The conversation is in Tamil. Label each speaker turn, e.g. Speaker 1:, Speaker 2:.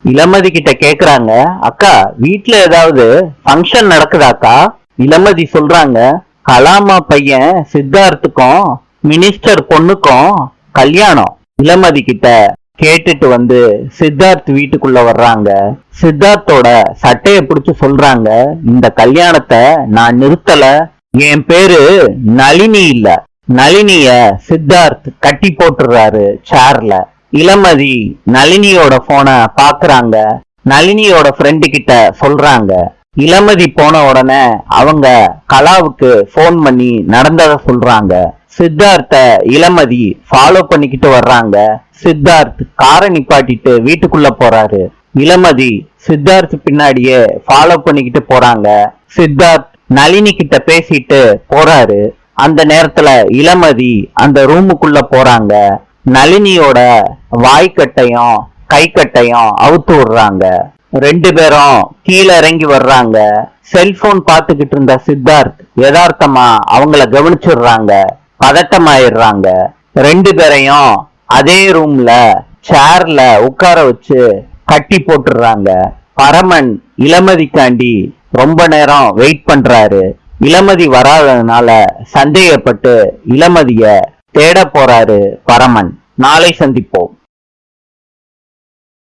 Speaker 1: இளமதி கிட்ட கேக்குறாங்க, அக்கா வீட்ல ஏதாவது ஃபங்க்ஷன் நடக்குதாக்கா? இளமதி சொல்றாங்க, கலாமா பையன் சித்தார்த்துக்கும் மினிஸ்டர் பொண்ணுக்கும் கல்யாணம். இளமதி கிட்ட கேட்டுட்டு வந்து சித்தார்த் வீட்டுக்குள்ள வர்றாங்க. சித்தார்த்தோட சட்டைய பிடிச்சு சொல்றாங்க, இந்த கல்யாணத்தை நான் நிறுத்தல. என் பேரு நளினி இல்ல. நளினிய சித்தார்த் கட்டி போட்டுறாரு சேர்ல. இளமதி நளினியோட போன பாக்குறாங்க. நளினியோட ஃப்ரெண்டு கிட்ட சொல்றாங்க. இளமதி போன உடனே அவங்க கலாவுக்கு போன் பண்ணி நடந்தத சொல்றாங்க. சித்தார்த்த இளமதி ஃபாலோ பண்ணிக்கிட்டு வர்றாங்க. சித்தார்த் காரை நிப்பாட்டிட்டு வீட்டுக்குள்ள போறாரு. இளமதி சித்தார்த் பின்னாடியே ஃபாலோ பண்ணிக்கிட்டு போறாங்க. சித்தார்த் நளினி கிட்ட பேசிட்டு போறாரு. அந்த நேரத்துல இளமதி அந்த ரூமுக்குள்ள போறாங்க. நளினியோட வாய்க்கட்டையும் கை கட்டையும் அவுத்து விடுறாங்க. ரெண்டு பேரும் கீழே இறங்கி வர்றாங்க. செல்போன் பார்த்துக்கிட்டு இருந்த சித்தார்த் யதார்த்தமா அவங்கள கவனிச்சிடுறாங்க. பதட்டமாயிடுறாங்க. ரெண்டு பேரையும் அதே ரூம்ல சேர்ல உட்கார வச்சு கட்டி போட்டுடுறாங்க. பரமன் இளமதிக்காண்டி ரொம்ப நேரம் வெயிட் பண்றாரு. இளமதி வராததுனால சந்தேகப்பட்டு இளமதிய தேட போறாரு பரமன். நாளை சந்திப்போம்.